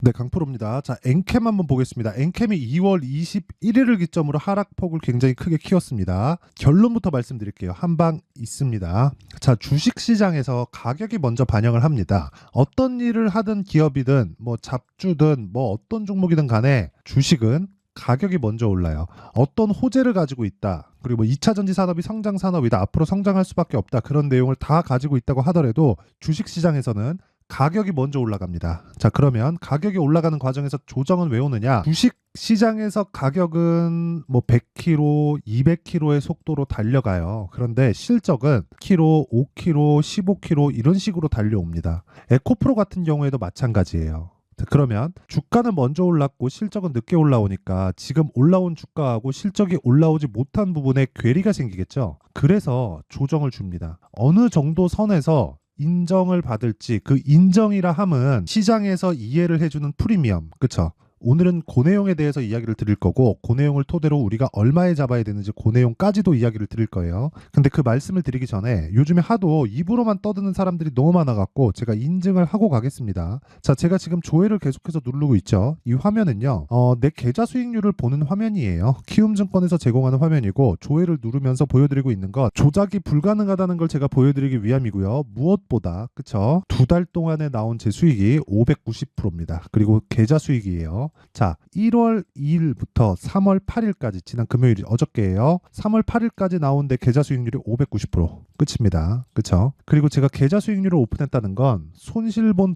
네, 강프로입니다. 자, 엔캠 한번 보겠습니다. 엔캠이 2월 21일을 기점으로 하락폭을 굉장히 크게 키웠습니다. 결론부터 말씀드릴게요. 한방 있습니다. 자, 주식시장에서 가격이 먼저 반영을 합니다. 어떤 일을 하든 기업이든 뭐 잡주든 뭐 어떤 종목이든 간에 주식은 가격이 먼저 올라요. 어떤 호재를 가지고 있다. 그리고 뭐 2차 전지 산업이 성장 산업이다. 앞으로 성장할 수밖에 없다. 그런 내용을 다 가지고 있다고 하더라도 주식시장에서는 가격이 먼저 올라갑니다. 자, 그러면 가격이 올라가는 과정에서 조정은 왜 오느냐? 주식 시장에서 가격은 뭐 100km, 200km의 속도로 달려가요. 그런데 실적은 km, 5km, 15km 이런 식으로 달려옵니다. 에코프로 같은 경우에도 마찬가지예요. 자, 그러면 주가는 먼저 올랐고 실적은 늦게 올라오니까 지금 올라온 주가하고 실적이 올라오지 못한 부분에 괴리가 생기겠죠. 그래서 조정을 줍니다. 어느 정도 선에서 인정을 받을지, 그 인정이라 함은 시장에서 이해를 해주는 프리미엄, 그쵸? 오늘은 그 내용에 대해서 이야기를 드릴 거고, 그 내용을 토대로 우리가 얼마에 잡아야 되는지 그 내용까지도 이야기를 드릴 거예요. 근데 그 말씀을 드리기 전에 요즘에 하도 입으로만 떠드는 사람들이 너무 많아갖고 제가 인증을 하고 가겠습니다. 자, 제가 지금 조회를 계속해서 누르고 있죠. 이 화면은요, 내 계좌 수익률을 보는 화면이에요. 키움증권에서 제공하는 화면이고, 조회를 누르면서 보여드리고 있는 것, 조작이 불가능하다는 걸 제가 보여드리기 위함이고요. 무엇보다, 그쵸? 2달 동안에 나온 제 수익이 590%입니다. 그리고 계좌 수익이에요. 자, 1월 2일부터 3월 8일까지, 지난 금요일이 어저께예요. 3월 8일까지 나온데 계좌 수익률이 590% 끝입니다. 그쵸? 그리고 제가 계좌 수익률을 오픈했다는 건 손실 본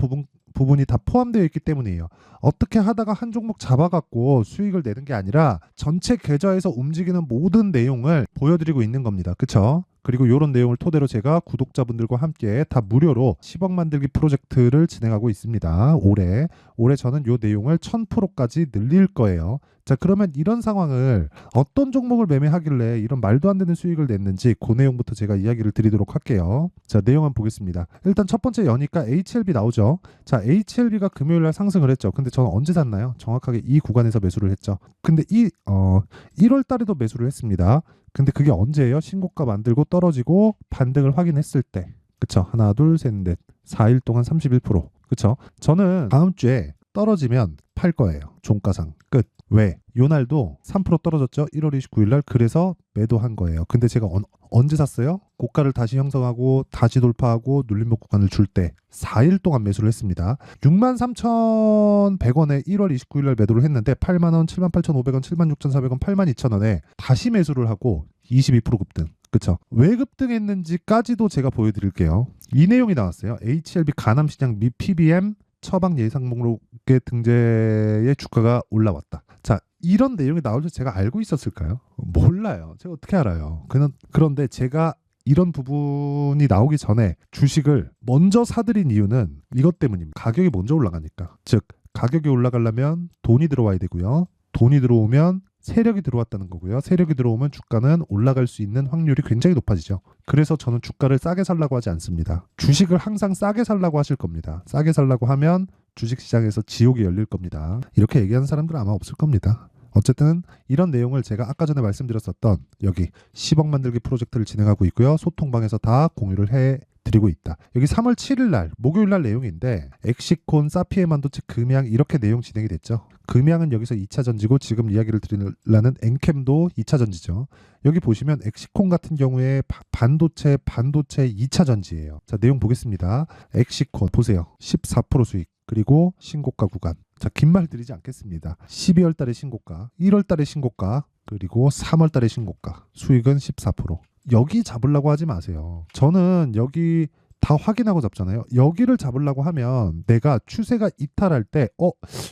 부분이 다 포함되어 있기 때문이에요. 어떻게 하다가 한 종목 잡아갖고 수익을 내는 게 아니라 전체 계좌에서 움직이는 모든 내용을 보여드리고 있는 겁니다. 그쵸? 그리고 이런 내용을 토대로 제가 구독자분들과 함께 다 무료로 10억 만들기 프로젝트를 진행하고 있습니다. 올해 저는 이 내용을 1000%까지 늘릴 거예요. 자, 그러면 이런 상황을 어떤 종목을 매매하길래 이런 말도 안 되는 수익을 냈는지 그 내용부터 제가 이야기를 드리도록 할게요. 자, 내용 한번 보겠습니다. 일단 첫 번째 여니까 HLB 나오죠. 자, HLB가 금요일 날 상승을 했죠. 근데 저는 언제 샀나요? 정확하게 이 구간에서 매수를 했죠. 근데 1월 달에도 매수를 했습니다. 근데 그게 언제예요? 신고가 만들고 떨어지고 반등을 확인했을 때. 그쵸? 하나, 둘, 셋, 넷. 4일 동안 31%. 그쵸? 저는 다음 주에 떨어지면 팔 거예요. 종가상. 끝. 왜? 요 날도 3% 떨어졌죠? 1월 29일 날. 그래서 매도한 거예요. 근데 제가 언제 샀어요? 고가를 다시 형성하고 다시 돌파하고 눌림목 구간을 줄 때 4일 동안 매수를 했습니다. 63,100원에 1월 29일 날 매도를 했는데 8만원, 78,500원, 76,400원, 82,000원에 다시 매수를 하고 22% 급등. 그쵸? 왜 급등했는지까지도 제가 보여드릴게요. 이 내용이 나왔어요. HLB 가남시장 미 PBM 처방 예상 목록의 등재의 주가가 올라왔다. 자, 이런 내용이 나올 줄 제가 알고 있었을까요? 몰라요. 제가 어떻게 알아요? 그런데 제가 이런 부분이 나오기 전에 주식을 먼저 사들인 이유는 이것 때문입니다. 가격이 먼저 올라가니까. 즉, 가격이 올라가려면 돈이 들어와야 되고요. 돈이 들어오면 세력이 들어왔다는 거고요. 세력이 들어오면 주가는 올라갈 수 있는 확률이 굉장히 높아지죠. 그래서 저는 주가를 싸게 살라고 하지 않습니다. 주식을 항상 싸게 살라고 하실 겁니다. 싸게 살라고 하면 주식시장에서 지옥이 열릴 겁니다. 이렇게 얘기하는 사람들은 아마 없을 겁니다. 어쨌든 이런 내용을 제가 아까 전에 말씀드렸었던 여기 10억 만들기 프로젝트를 진행하고 있고요. 소통방에서 다 공유를 해드리고 있다. 여기 3월 7일 날 목요일 날 내용인데 엑시콘, 사피에 반도체, 금양 이렇게 내용 진행이 됐죠. 금양은 여기서 2차 전지고 지금 이야기를 드리려는 엔캠도 2차 전지죠. 여기 보시면 엑시콘 같은 경우에 반도체 2차 전지예요. 자, 내용 보겠습니다. 엑시콘 보세요. 14% 수익. 그리고 신고가 구간. 자, 긴 말 드리지 않겠습니다. 12월 달에 신고가, 1월 달에 신고가, 그리고 3월 달에 신고가. 수익은 14%. 여기 잡으려고 하지 마세요. 저는 여기 다 확인하고 잡잖아요. 여기를 잡으려고 하면 내가 추세가 이탈할 때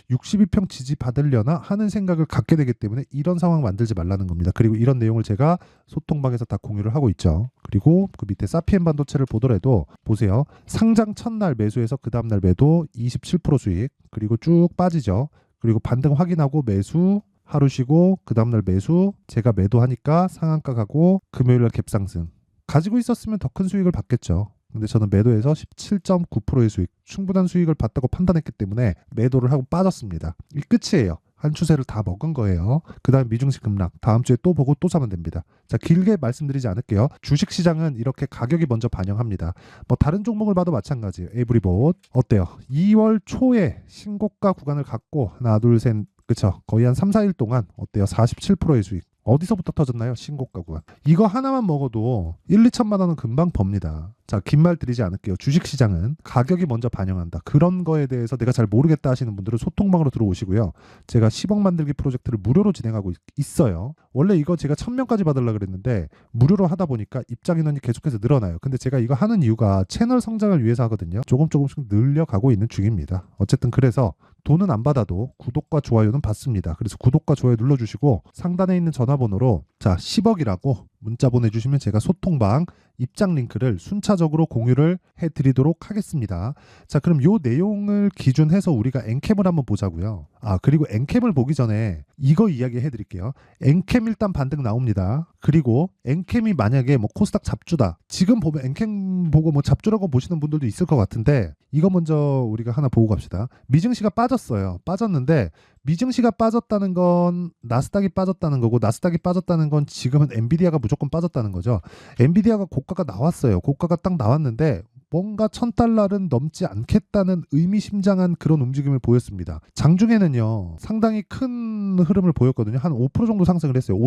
62평 지지 받으려나 하는 생각을 갖게 되기 때문에 이런 상황 만들지 말라는 겁니다. 그리고 이런 내용을 제가 소통방에서 다 공유를 하고 있죠. 그리고 그 밑에 사피엔 반도체를 보더라도 보세요. 상장 첫날 매수해서 그 다음날 매도 27% 수익. 그리고 쭉 빠지죠. 그리고 반등 확인하고 매수 하루 쉬고 그 다음날 매수. 제가 매도하니까 상한가 가고 금요일날 갭상승. 가지고 있었으면 더 큰 수익을 받겠죠. 근데 저는 매도해서 17.9%의 수익, 충분한 수익을 봤다고 판단했기 때문에 매도를 하고 빠졌습니다. 이 끝이에요. 한 추세를 다 먹은 거예요. 그 다음 미증시 급락. 다음 주에 또 보고 또 사면 됩니다. 자, 길게 말씀드리지 않을게요. 주식시장은 이렇게 가격이 먼저 반영합니다. 뭐 다른 종목을 봐도 마찬가지예요. 에브리봇. 어때요? 2월 초에 신고가 구간을 갖고 하나, 둘, 셋, 그쵸? 거의 한 3, 4일 동안 어때요? 47%의 수익. 어디서부터 터졌나요? 신고가 구간. 이거 하나만 먹어도 1, 2천만 원은 금방 법니다. 자, 긴 말 드리지 않을게요. 주식시장은 가격이 먼저 반영한다. 그런 거에 대해서 내가 잘 모르겠다 하시는 분들은 소통방으로 들어오시고요. 제가 10억 만들기 프로젝트를 무료로 진행하고 있어요. 원래 이거 제가 1000명까지 받으려고 그랬는데 무료로 하다 보니까 입장 인원이 계속해서 늘어나요. 근데 제가 이거 하는 이유가 채널 성장을 위해서 하거든요. 조금씩 늘려가고 있는 중입니다. 어쨌든 그래서 돈은 안 받아도 구독과 좋아요는 받습니다. 그래서 구독과 좋아요 눌러주시고 상단에 있는 전화번호로 자 10억이라고 문자 보내주시면 제가 소통방 입장 링크를 순차적으로 공유를 해드리도록 하겠습니다. 자, 그럼 요 내용을 기준해서 우리가 엔캠을 한번 보자고요. 아, 그리고 엔캠을 보기 전에 이거 이야기 해드릴게요. 엔캠 일단 반등 나옵니다. 그리고 엔캠이 만약에 뭐 코스닥 잡주다. 지금 보면 엔캠 보고 뭐 잡주라고 보시는 분들도 있을 것 같은데 이거 먼저 우리가 하나 보고 갑시다. 미증시가 빠졌어요. 빠졌는데 미증시가 빠졌다는 건 나스닥이 빠졌다는 거고 나스닥이 빠졌다는 건 지금은 엔비디아가 무조건 빠졌다는 거죠. 엔비디아가 고가가 나왔어요. 고가가 딱 나왔는데 뭔가 $1000은 넘지 않겠다는 의미심장한 그런 움직임을 보였습니다. 장중에는요 상당히 큰 흐름을 보였거든요. 한 5% 정도 상승을 했어요.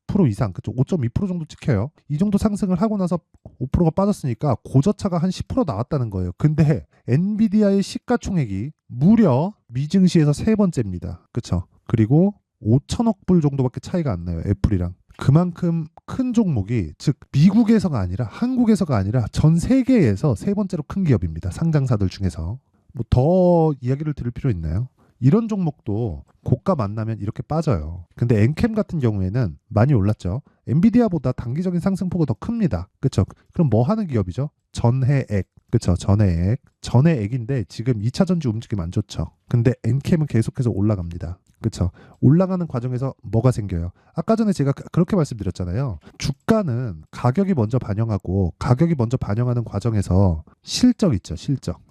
5% 이상, 그쵸? 5.2% 정도 찍혀요. 이 정도 상승을 하고 나서 5%가 빠졌으니까 고저차가 한 10% 나왔다는 거예요. 근데 엔비디아의 시가총액이 무려 미증시에서 세 번째입니다. 그쵸? 그리고 5천억 불 정도밖에 차이가 안 나요. 애플이랑. 그만큼 큰 종목이 즉 미국에서가 아니라 한국에서가 아니라 전 세계에서 세 번째로 큰 기업입니다. 상장사들 중에서. 뭐 더 이야기를 드릴 필요 있나요? 이런 종목도 고가 만나면 이렇게 빠져요. 근데 엔캠 같은 경우에는 많이 올랐죠. 엔비디아보다 단기적인 상승폭은 더 큽니다. 그쵸? 그럼 뭐 하는 기업이죠? 전해액. 그쵸? 전해액. 전해액인데 지금 2차 전지 움직임 안 좋죠. 근데 엔캠은 계속해서 올라갑니다. 그쵸? 올라가는 과정에서 뭐가 생겨요? 아까 전에 제가 그렇게 말씀드렸잖아요. 주가는 가격이 먼저 반영하고 가격이 먼저 반영하는 과정에서 실적 있죠.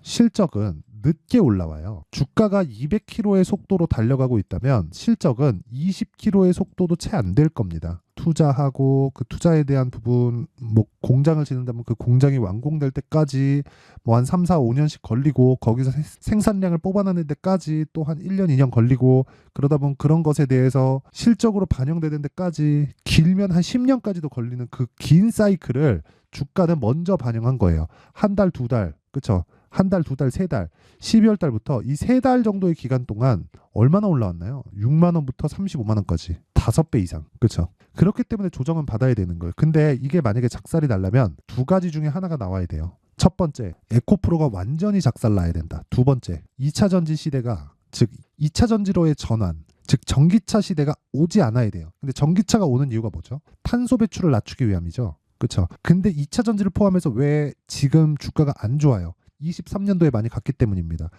실적은 늦게 올라와요. 주가가 200km의 속도로 달려가고 있다면 실적은 20km의 속도도 채 안 될 겁니다. 투자하고 그 투자에 대한 부분 뭐 공장을 짓는다면 그 공장이 완공될 때까지 뭐 한 3, 4, 5년씩 걸리고 거기서 생산량을 뽑아내는 데까지 또 한 1년, 2년 걸리고 그러다 보면 그런 것에 대해서 실적으로 반영되는 데까지 길면 한 10년까지도 걸리는 그 긴 사이클을 주가는 먼저 반영한 거예요. 한 달, 두 달. 그쵸? 한 달, 두 달, 세 달, 12월 달부터 이 세 달 정도의 기간 동안 얼마나 올라왔나요? 6만 원부터 35만 원까지 5배 이상. 그렇죠? 그렇기 때문에 조정은 받아야 되는 거예요. 근데 이게 만약에 작살이 나려면 두 가지 중에 하나가 나와야 돼요. 첫 번째, 에코프로가 완전히 작살 나야 된다. 두 번째, 2차 전지 시대가 즉 2차 전지로의 전환, 즉 전기차 시대가 오지 않아야 돼요. 근데 전기차가 오는 이유가 뭐죠? 탄소 배출을 낮추기 위함이죠. 그렇죠? 근데 2차 전지를 포함해서 왜 지금 주가가 안 좋아요? 23년도에 많이 갔기 때문입니다.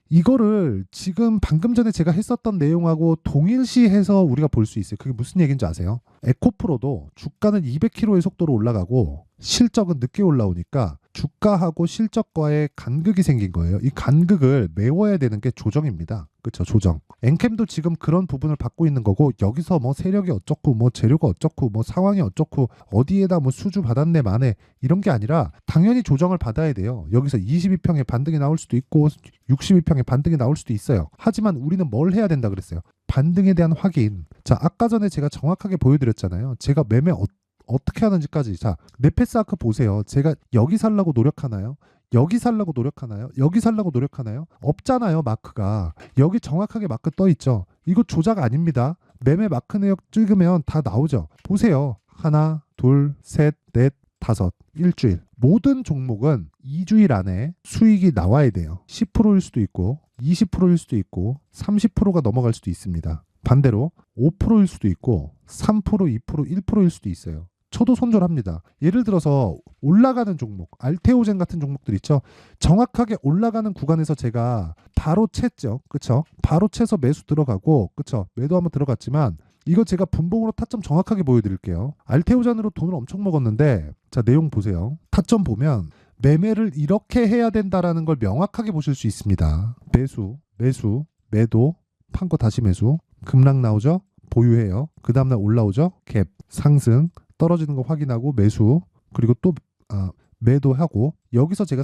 이거를 지금 방금 전에 제가 했었던 내용하고 동일시해서 우리가 볼 수 있어요. 그게 무슨 얘기인지 아세요? 에코프로도 주가는 200km의 속도로 올라가고 실적은 늦게 올라오니까 주가하고 실적과의 간극이 생긴 거예요. 이 간극을 메워야 되는 게 조정입니다. 그렇죠? 조정. 엔캠도 지금 그런 부분을 받고 있는 거고 여기서 뭐 세력이 어쩌고 뭐 재료가 어쩌고 뭐 상황이 어쩌고 어디에다 뭐 수주 받았네 마네 이런 게 아니라 당연히 조정을 받아야 돼요. 여기서 22평의 반등이 나올 수도 있고 62평의 반등이 나올 수도 있어요. 하지만 우리는 뭘 해야 된다 그랬어요? 반등에 대한 확인. 자, 아까 전에 제가 정확하게 보여드렸잖아요. 제가 매매 어떻게 하는지까지. 자, 네페스아크 보세요. 제가 여기 살라고 노력하나요? 여기 살라고 노력하나요? 여기 살라고 노력하나요? 없잖아요, 마크가. 여기 정확하게 마크 떠 있죠. 이거 조작 아닙니다. 매매 마크 내역 찍으면 다 나오죠. 보세요. 하나, 둘, 셋, 넷, 다섯. 일주일. 모든 종목은 2주일 안에 수익이 나와야 돼요. 10%일 수도 있고 20%일 수도 있고 30%가 넘어갈 수도 있습니다. 반대로 5%일 수도 있고 3%, 2%, 1%일 수도 있어요. 저도 손절합니다. 예를 들어서 올라가는 종목, 알테오젠 같은 종목들 있죠. 정확하게 올라가는 구간에서 제가 바로 챘죠. 그쵸? 바로 채서 매수 들어가고, 그쵸? 매도 한번 들어갔지만 이거 제가 분봉으로 타점 정확하게 보여드릴게요. 알테오젠으로 돈을 엄청 먹었는데 자, 내용 보세요. 타점 보면 매매를 이렇게 해야 된다라는 걸 명확하게 보실 수 있습니다. 매수, 매도, 판 거 다시 매수, 급락 나오죠? 보유해요. 그 다음날 올라오죠? 갭, 상승, 떨어지는 거 확인하고 매수, 그리고 또 매도하고, 여기서 제가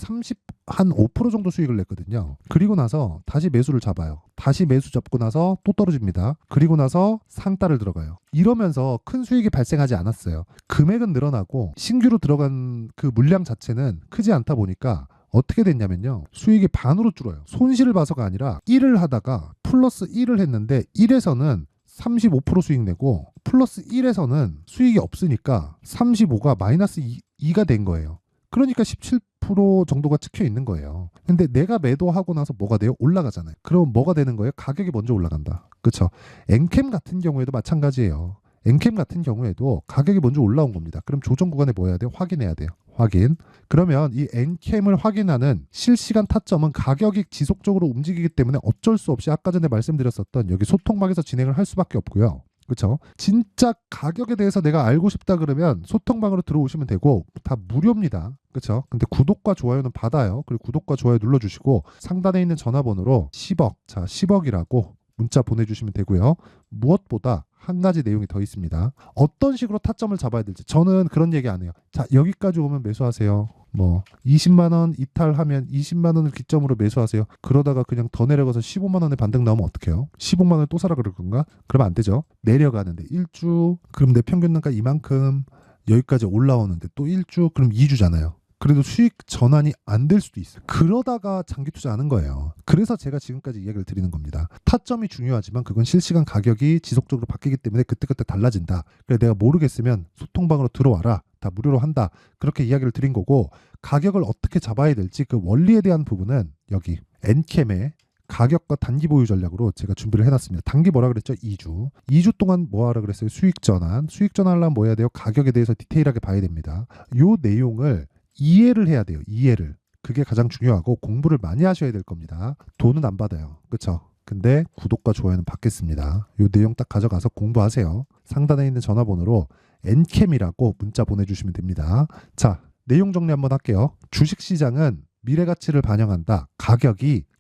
한 5% 정도 수익을 냈거든요. 그리고 나서 다시 매수를 잡아요. 다시 매수 잡고 나서 또 떨어집니다. 그리고 나서 상따를 들어가요. 이러면서 큰 수익이 발생하지 않았어요. 금액은 늘어나고 신규로 들어간 그 물량 자체는 크지 않다 보니까 어떻게 됐냐면요. 수익이 반으로 줄어요. 손실을 봐서가 아니라 1을 하다가 플러스 1을 했는데 1에서는 35% 수익 내고 플러스 1에서는 수익이 없으니까 35가 마이너스 2가 된 거예요. 그러니까 17% 정도가 찍혀 있는 거예요. 근데 내가 매도하고 나서 뭐가 돼요? 올라가잖아요. 그럼 뭐가 되는 거예요? 가격이 먼저 올라간다. 그렇죠? 엔캠 같은 경우에도 마찬가지예요. 엔캠 같은 경우에도 가격이 먼저 올라온 겁니다. 그럼 조정 구간에 뭐 해야 돼요? 확인해야 돼요. 확인. 그러면 이 엔캠을 확인하는 실시간 타점은 가격이 지속적으로 움직이기 때문에 어쩔 수 없이 아까 전에 말씀드렸었던 여기 소통방에서 진행을 할 수밖에 없고요. 그렇죠? 진짜 가격에 대해서 내가 알고 싶다 그러면 소통방으로 들어오시면 되고 다 무료입니다. 그렇죠? 근데 구독과 좋아요는 받아요. 그리고 구독과 좋아요 눌러주시고 상단에 있는 전화번호로 10억, 자 10억이라고 문자 보내주시면 되고요. 무엇보다 한 가지 내용이 더 있습니다. 어떤 식으로 타점을 잡아야 될지 저는 그런 얘기 안 해요. 자 여기까지 오면 매수하세요. 뭐 20만 원 이탈하면 20만 원을 기점으로 매수하세요. 그러다가 그냥 더 내려가서 15만 원에 반등 나오면 어떡해요? 15만 원을 또 사라 그럴 건가? 그러면 안 되죠. 내려가는데 1주 그럼 내 평균 단가 이만큼 여기까지 올라오는데 또 1주 그럼 2주잖아요. 그래도 수익 전환이 안 될 수도 있어요. 그러다가 장기 투자하는 거예요. 그래서 제가 지금까지 이야기를 드리는 겁니다. 타점이 중요하지만 그건 실시간 가격이 지속적으로 바뀌기 때문에 그때그때 달라진다. 그래 내가 모르겠으면 소통방으로 들어와라. 다 무료로 한다. 그렇게 이야기를 드린 거고 가격을 어떻게 잡아야 될지 그 원리에 대한 부분은 여기 엔캠의 가격과 단기 보유 전략으로 제가 준비를 해놨습니다. 단기 뭐라 그랬죠? 2주. 2주 동안 뭐 하라 그랬어요? 수익 전환. 수익 전환하려면 뭐 해야 돼요? 가격에 대해서 디테일하게 봐야 됩니다. 요 내용을 이해를 해야 돼요. 이해를. 그게 가장 중요하고 공부를 많이 하셔야 될 겁니다. 돈은 안 받아요. 그렇죠? 근데 구독과 좋아요는 받겠습니다. 요 내용 딱 가져가서 공부하세요. 상단에 있는 전화번호로 엔캠이라고 문자 보내주시면 됩니다. 자, 내용 정리 한번 할게요. 주식시장은 미래가치를 반영한다.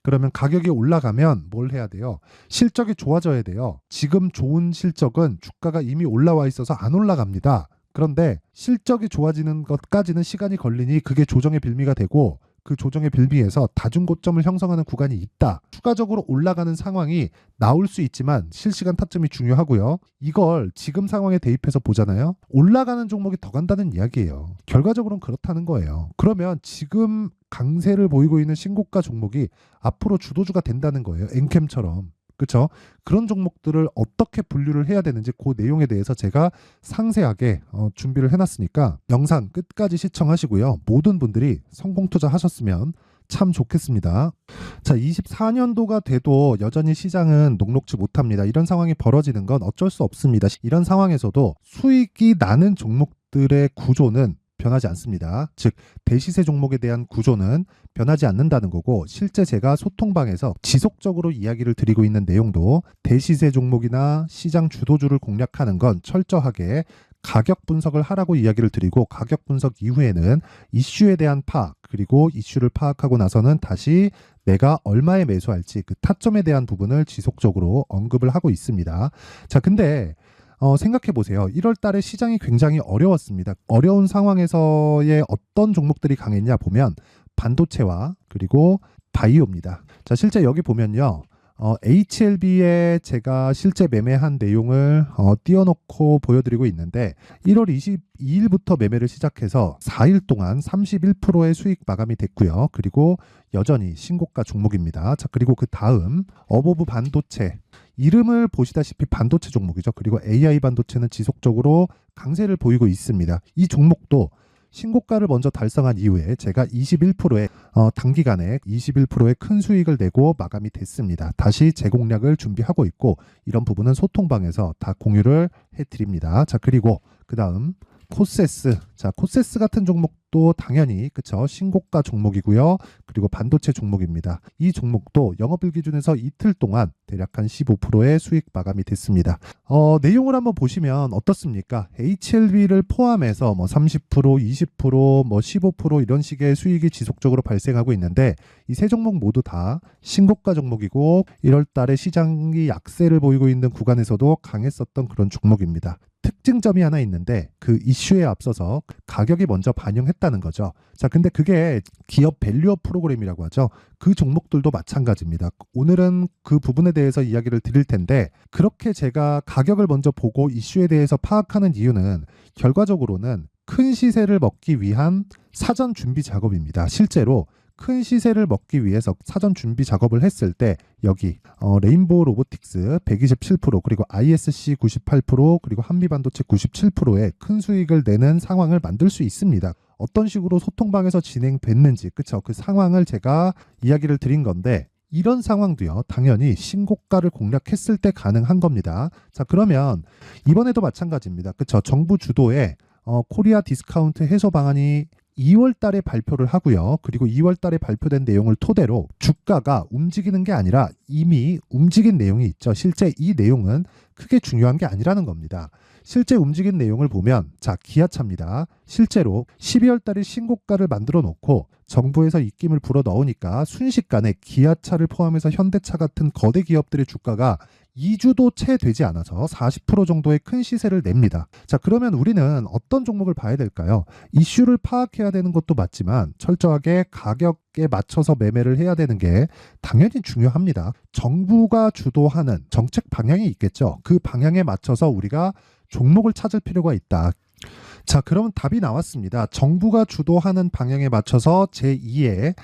그러면 가격이 올라가면 뭘 해야 돼요? 실적이 좋아져야 돼요. 지금 좋은 실적은 주가가 이미 올라와 있어서 안 올라갑니다. 그런데 실적이 좋아지는 것까지는 시간이 걸리니 그게 조정의 빌미가 되고 그 조정의 빌미에서 다중고점을 형성하는 구간이 있다. 추가적으로 올라가는 상황이 나올 수 있지만 실시간 타점이 중요하고요. 이걸 지금 상황에 대입해서 보잖아요. 올라가는 종목이 더 간다는 이야기예요. 결과적으로는 그렇다는 거예요. 그러면 지금 강세를 보이고 있는 신고가 종목이 앞으로 주도주가 된다는 거예요. 엔캠처럼. 그렇죠? 그런 종목들을 어떻게 분류를 해야 되는지 그 내용에 대해서 제가 상세하게 준비를 해놨으니까 영상 끝까지 시청하시고요. 모든 분들이 성공 투자하셨으면 참 좋겠습니다. 자, 24년도가 돼도 여전히 시장은 녹록지 못합니다. 이런 상황이 벌어지는 건 어쩔 수 없습니다. 이런 상황에서도 수익이 나는 종목들의 구조는 변하지 않습니다. 즉 대시세 종목에 대한 구조는 변하지 않는다는 거고 실제 제가 소통방에서 지속적으로 이야기를 드리고 있는 내용도 대시세 종목이나 시장 주도주를 공략하는 건 철저하게 가격 분석을 하라고 이야기를 드리고 가격 분석 이후에는 이슈에 대한 파악 그리고 이슈를 파악하고 나서는 다시 내가 얼마에 매수할지 그 타점에 대한 부분을 지속적으로 언급을 하고 있습니다. 자, 근데 생각해 보세요. 1월 달에 시장이 굉장히 어려웠습니다. 어려운 상황에서의 어떤 종목들이 강했냐 보면 반도체와 그리고 바이오입니다. 자, 실제 여기 보면요. HLB에 제가 실제 매매한 내용을 띄워놓고 보여드리고 있는데 1월 22일부터 매매를 시작해서 4일 동안 31%의 수익 마감이 됐고요. 그리고 여전히 신고가 종목입니다. 자, 그리고 그 다음 어보브 반도체 이름을 보시다시피 반도체 종목이죠. 그리고 AI 반도체는 지속적으로 강세를 보이고 있습니다. 이 종목도 신고가를 먼저 달성한 이후에 제가 21%의 단기간에 21%의 큰 수익을 내고 마감이 됐습니다. 다시 재공략을 준비하고 있고 이런 부분은 소통방에서 다 공유를 해드립니다. 자, 그리고 그 다음 코세스. 자, 코세스 같은 종목 종목도 당연히 그쵸 신고가 종목이고요. 그리고 반도체 종목입니다. 이 종목도 영업일 기준에서 이틀 동안 대략 한 15%의 수익 마감이 됐습니다. 내용을 한번 보시면 어떻습니까? HLB를 포함해서 뭐 30%, 20%, 뭐 15% 이런 식의 수익이 지속적으로 발생하고 있는데 이 세 종목 모두 다 신고가 종목이고 1월 달에 시장이 약세를 보이고 있는 구간에서도 강했었던 그런 종목입니다. 특징점이 하나 있는데 그 이슈에 앞서서 가격이 먼저 반영했다는 거죠. 자, 근데 그게 기업 밸류업 프로그램이라고 하죠. 그 종목들도 마찬가지입니다. 오늘은 그 부분에 대해서 이야기를 드릴 텐데 그렇게 제가 가격을 먼저 보고 이슈에 대해서 파악하는 이유는 결과적으로는 큰 시세를 먹기 위한 사전 준비 작업입니다. 실제로 큰 시세를 먹기 위해서 사전 준비 작업을 했을 때 여기 레인보우 로보틱스 127% 그리고 ISC 98% 그리고 한미반도체 97%의 큰 수익을 내는 상황을 만들 수 있습니다. 어떤 식으로 소통방에서 진행됐는지 그쵸? 그 상황을 제가 이야기를 드린 건데 이런 상황도요 당연히 신고가를 공략했을 때 가능한 겁니다. 자, 그러면 이번에도 마찬가지입니다. 그쵸? 정부 주도의 코리아 디스카운트 해소 방안이 2월 달에 발표를 하고요. 그리고 2월 달에 발표된 내용을 토대로 주가가 움직이는 게 아니라 이미 움직인 내용이 있죠. 실제 이 내용은 크게 중요한 게 아니라는 겁니다. 실제 움직인 내용을 보면 자, 기아차입니다. 실제로 12월 달에 신고가를 만들어 놓고 정부에서 입김을 불어 넣으니까 순식간에 기아차를 포함해서 현대차 같은 거대 기업들의 주가가 2주도 채 되지 않아서 40% 정도의 큰 시세를 냅니다. 자, 그러면 우리는 어떤 종목을 봐야 될까요? 이슈를 파악해야 되는 것도 맞지만 철저하게 가격에 맞춰서 매매를 해야 되는 게 당연히 중요합니다. 정부가 주도하는 정책 방향이 있겠죠. 그 방향에 맞춰서 우리가 종목을 찾을 필요가 있다. 자, 그러면 답이 나왔습니다. 정부가 주도하는 방향에 맞춰서 제2의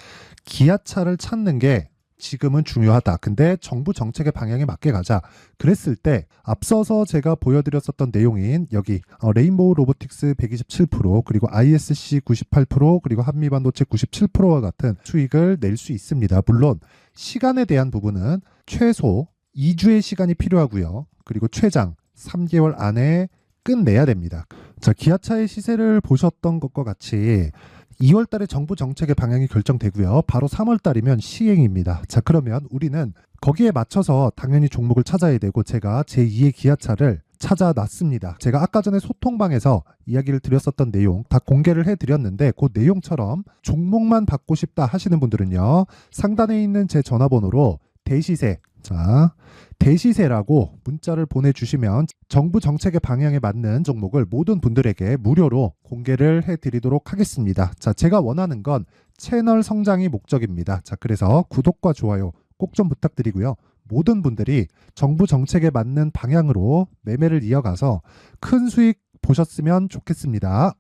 기아차를 찾는 게 지금은 중요하다. 근데 정부 정책의 방향에 맞게 가자. 그랬을 때 앞서서 제가 보여드렸었던 내용인 여기 레인보우 로보틱스 127% 그리고 ISC 98% 그리고 한미반도체 97%와 같은 수익을 낼 수 있습니다. 물론 시간에 대한 부분은 최소 2주의 시간이 필요하고요. 그리고 최장 3개월 안에 끝내야 됩니다. 자, 기아차의 시세를 보셨던 것과 같이 2월 달에 정부 정책의 방향이 결정되고요. 바로 3월 달이면 시행입니다. 자, 그러면 우리는 거기에 맞춰서 당연히 종목을 찾아야 되고 제가 제2의 기아차를 찾아놨습니다. 제가 아까 전에 소통방에서 이야기를 드렸었던 내용 다 공개를 해드렸는데 그 내용처럼 종목만 받고 싶다 하시는 분들은요. 상단에 있는 제 전화번호로 대시세 자, 대시세라고 문자를 보내주시면 정부 정책의 방향에 맞는 종목을 모든 분들에게 무료로 공개를 해드리도록 하겠습니다. 자, 제가 원하는 건 채널 성장이 목적입니다. 자, 그래서 구독과 좋아요 꼭 좀 부탁드리고요. 모든 분들이 정부 정책에 맞는 방향으로 매매를 이어가서 큰 수익 보셨으면 좋겠습니다.